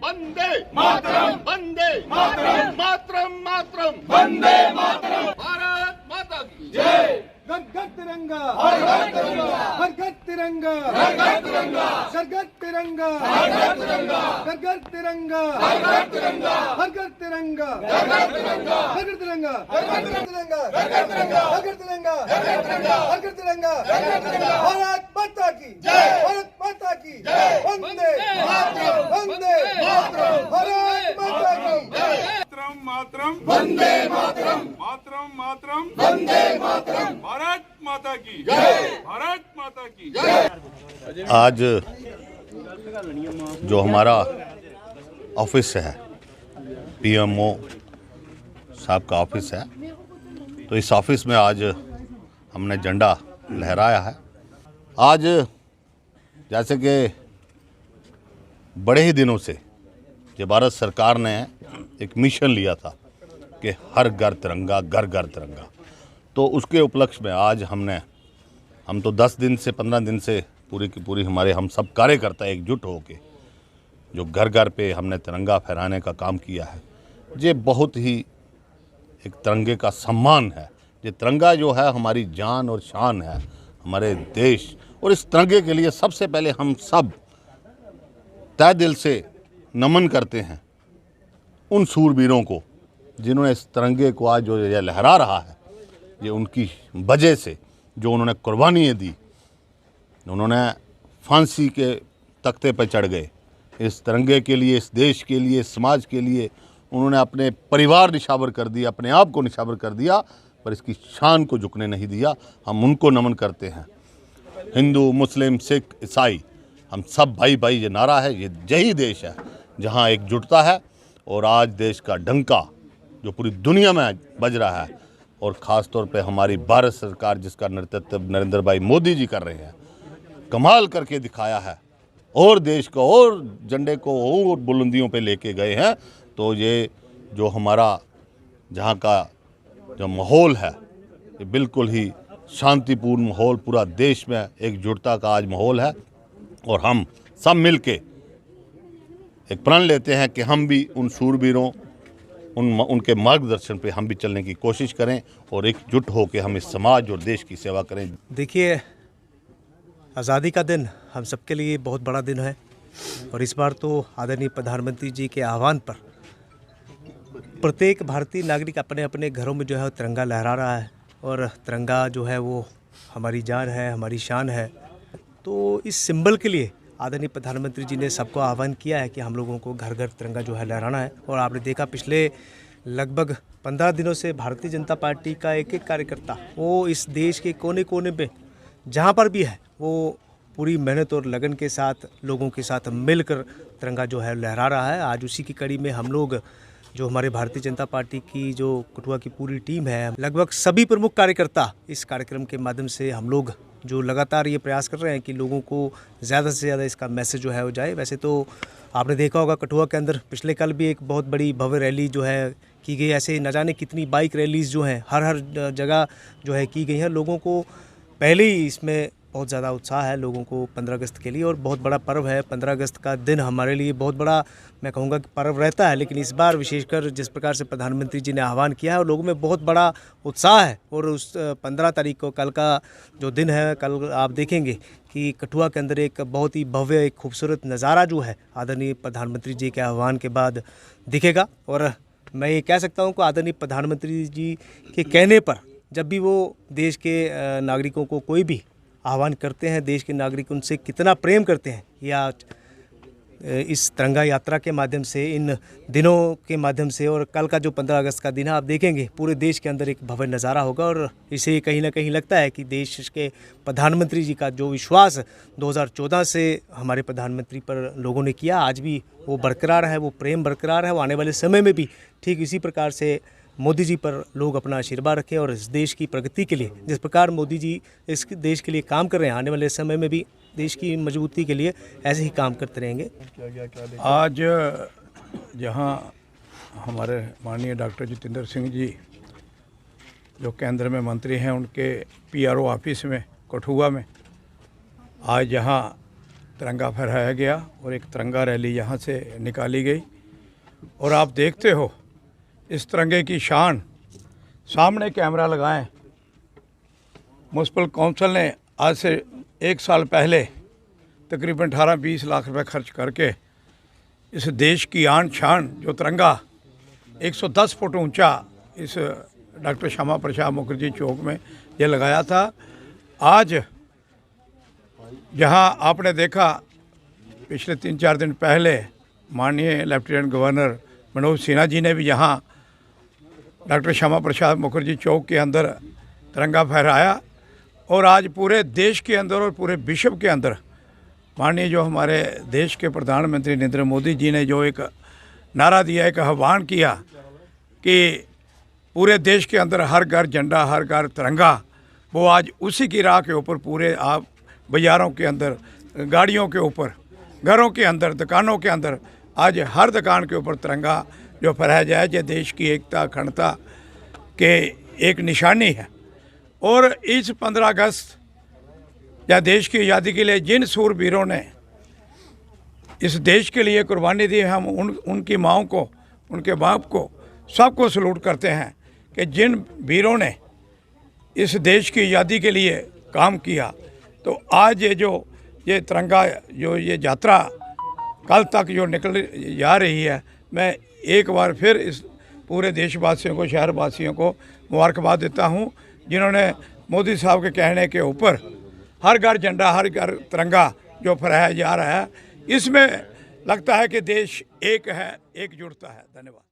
वंदे मातरम, वंदे मातरम, मातरम मातरम, वंदे मातरम। भारत माता की जय। घर घर तिरंगा, हर घर तिरंगा, हर घर तिरंगा, हर घर तिरंगा, घर घर तिरंगा, हर घर तिरंगा, घर घर तिरंगा, हर घर तिरंगा, हर घर तिरंगा, हर घर तिरंगा, हर घर तिरंगा, हर घर तिरंगा, हर घर तिरंगा, हर घर तिरंगा, हर घर तिरंगा, हर घर तिरंगा, हर घर तिरंगा। भारत माता की जय। भारत माता की जय। वंदे मातरम, वंदे मातरम, भारत माता की जय। मातरम वंदे मातरम, मातरम मातरम वंदे मातरम, भारत माता की जय। भारत माता की जय। आज जो हमारा ऑफिस है, पीएमओ साहब का ऑफिस है, तो इस ऑफिस में आज हमने झंडा लहराया है। आज जैसे कि बड़े ही दिनों से ये भारत सरकार ने एक मिशन लिया था कि हर घर तिरंगा, घर घर तिरंगा, तो उसके उपलक्ष्य में आज हम तो 10 दिन से 15 दिन से पूरी की पूरी हमारे हम सब कार्यकर्ता एकजुट होके जो घर घर पे हमने तिरंगा फहराने का काम किया है। ये बहुत ही एक तिरंगे का सम्मान है। ये तिरंगा जो है हमारी जान और शान है, हमारे देश, और इस तिरंगे के लिए सबसे पहले हम सब तहे दिल से नमन करते हैं उन सूरवीरों को जिन्होंने इस तिरंगे को आज जो ये लहरा रहा है, ये उनकी वजह से जो उन्होंने कुर्बानियाँ दी, उन्होंने फांसी के तख्ते पर चढ़ गए इस तिरंगे के लिए, इस देश के लिए, इस समाज के लिए। उन्होंने अपने परिवार निछावर कर दिया, अपने आप को निछावर कर दिया, पर इसकी शान को झुकने नहीं दिया। हम उनको नमन करते हैं। हिंदू, मुस्लिम, सिख, ईसाई, हम सब भाई भाई ये नारा है। ये यही देश है जहाँ एकजुटता है, और आज देश का डंका जो पूरी दुनिया में बज रहा है, और ख़ास तौर पे हमारी भारत सरकार जिसका नेतृत्व नरेंद्र भाई मोदी जी कर रहे हैं, कमाल करके दिखाया है, और देश को और झंडे को और बुलंदियों पे लेके गए हैं। तो ये जो हमारा जहाँ का जो माहौल है, ये बिल्कुल ही शांतिपूर्ण माहौल, पूरा देश में एकजुटता का आज माहौल है, और हम सब मिलके एक प्रण लेते हैं कि हम भी उन शूरवीरों, उनके मार्गदर्शन पे हम भी चलने की कोशिश करें, और एकजुट होकर हम इस समाज और देश की सेवा करें। देखिए, आज़ादी का दिन हम सबके लिए बहुत बड़ा दिन है, और इस बार तो आदरणीय प्रधानमंत्री जी के आह्वान पर प्रत्येक भारतीय नागरिक अपने अपने घरों में जो है तिरंगा लहरा रहा है, और तिरंगा जो है वो हमारी जान है, हमारी शान है। तो इस सिंबल के लिए आदरणीय प्रधानमंत्री जी ने सबको आह्वान किया है कि हम लोगों को घर घर तिरंगा जो है लहराना है। और आपने देखा पिछले लगभग 15 दिनों से भारतीय जनता पार्टी का एक एक कार्यकर्ता वो इस देश के कोने कोने में जहाँ पर भी है, वो पूरी मेहनत और लगन के साथ लोगों के साथ मिलकर तिरंगा जो है लहरा रहा है। आज उसी की कड़ी में हम लोग जो हमारे भारतीय जनता पार्टी की जो कठुआ की पूरी टीम है, लगभग सभी प्रमुख कार्यकर्ता इस कार्यक्रम के माध्यम से हम लोग जो लगातार ये प्रयास कर रहे हैं कि लोगों को ज़्यादा से ज़्यादा इसका मैसेज जो है वो जाए। वैसे तो आपने देखा होगा कठुआ के अंदर पिछले कल भी एक बहुत बड़ी भव्य रैली जो है की गई। ऐसे न जाने कितनी बाइक रैलीज़ जो हैं हर जगह जो है की गई हैं। लोगों को पहले ही इसमें बहुत ज़्यादा उत्साह है लोगों को 15 अगस्त के लिए, और बहुत बड़ा पर्व है 15 अगस्त का दिन हमारे लिए बहुत बड़ा मैं कहूँगा कि पर्व रहता है। लेकिन इस बार विशेषकर जिस प्रकार से प्रधानमंत्री जी ने आह्वान किया है, और लोगों में बहुत बड़ा उत्साह है। और उस 15 तारीख को कल का जो दिन है, कल आप देखेंगे कि कठुआ के अंदर एक बहुत ही भव्य, एक खूबसूरत नज़ारा जो है आदरणीय प्रधानमंत्री जी के आह्वान के बाद दिखेगा। और मैं ये कह सकता हूँ कि आदरणीय प्रधानमंत्री जी के कहने पर जब भी वो देश के नागरिकों को कोई भी आह्वान करते हैं, देश के नागरिक उनसे कितना प्रेम करते हैं, या इस तिरंगा यात्रा के माध्यम से, इन दिनों के माध्यम से, और कल का जो 15 अगस्त का दिन है आप देखेंगे पूरे देश के अंदर एक भव्य नज़ारा होगा। और इसे कहीं ना कहीं लगता है कि देश के प्रधानमंत्री जी का जो विश्वास 2014 से हमारे प्रधानमंत्री पर लोगों ने किया, आज भी वो बरकरार है, वो प्रेम बरकरार है। वो आने वाले समय में भी ठीक इसी प्रकार से मोदी जी पर लोग अपना आशीर्वाद रखें, और इस देश की प्रगति के लिए जिस प्रकार मोदी जी इस देश के लिए काम कर रहे हैं, आने वाले समय में भी देश की मजबूती के लिए ऐसे ही काम करते रहेंगे। आज जहां हमारे माननीय डॉक्टर जितेंद्र सिंह जी जो केंद्र में मंत्री हैं, उनके PRO ऑफिस में कठुआ में आज जहां तिरंगा फहराया गया और एक तिरंगा रैली यहाँ से निकाली गई। और आप देखते हो इस तिरंगे की शान, सामने कैमरा लगाएं। म्यूनसिपल काउंसिल ने आज से 1 साल पहले तकरीबन 18-20 लाख रुपए खर्च करके इस देश की आन शान जो तिरंगा 110 फुट ऊंचा इस डॉक्टर श्यामा प्रसाद मुखर्जी चौक में ये लगाया था। आज जहां आपने देखा पिछले 3-4 दिन पहले माननीय लेफ्टिनेंट गवर्नर मनोज सिन्हा जी ने भी यहाँ डॉक्टर श्यामा प्रसाद मुखर्जी चौक के अंदर तिरंगा फहराया। और आज पूरे देश के अंदर और पूरे विश्व के अंदर माननीय जो हमारे देश के प्रधानमंत्री नरेंद्र मोदी जी ने जो एक नारा दिया, एक आह्वान किया कि पूरे देश के अंदर हर घर झंडा, हर घर तिरंगा, वो आज उसी की राह के ऊपर पूरे आप बाज़ारों के अंदर, गाड़ियों के ऊपर, घरों के अंदर, दुकानों के अंदर आज हर दुकान के ऊपर तिरंगा जो फहराया जाए, जो देश की एकता अखंडता के एक निशानी है। और इस 15 अगस्त या देश की आज़ादी के लिए जिन सूरवीरों ने इस देश के लिए कुर्बानी दी, हम उनकी माँओं को, उनके बाप को, सबको सलूट करते हैं कि जिन वीरों ने इस देश की आज़ादी के लिए काम किया। तो आज ये तिरंगा जो ये यात्रा कल तक जो निकल जा रही है, मैं एक बार फिर इस पूरे देशवासियों को, शहरवासियों को मुबारकबाद देता हूँ, जिन्होंने मोदी साहब के कहने के ऊपर हर घर झंडा, हर घर तिरंगा जो फहराया जा रहा है, इसमें लगता है कि देश एक है, एकजुटता है। धन्यवाद।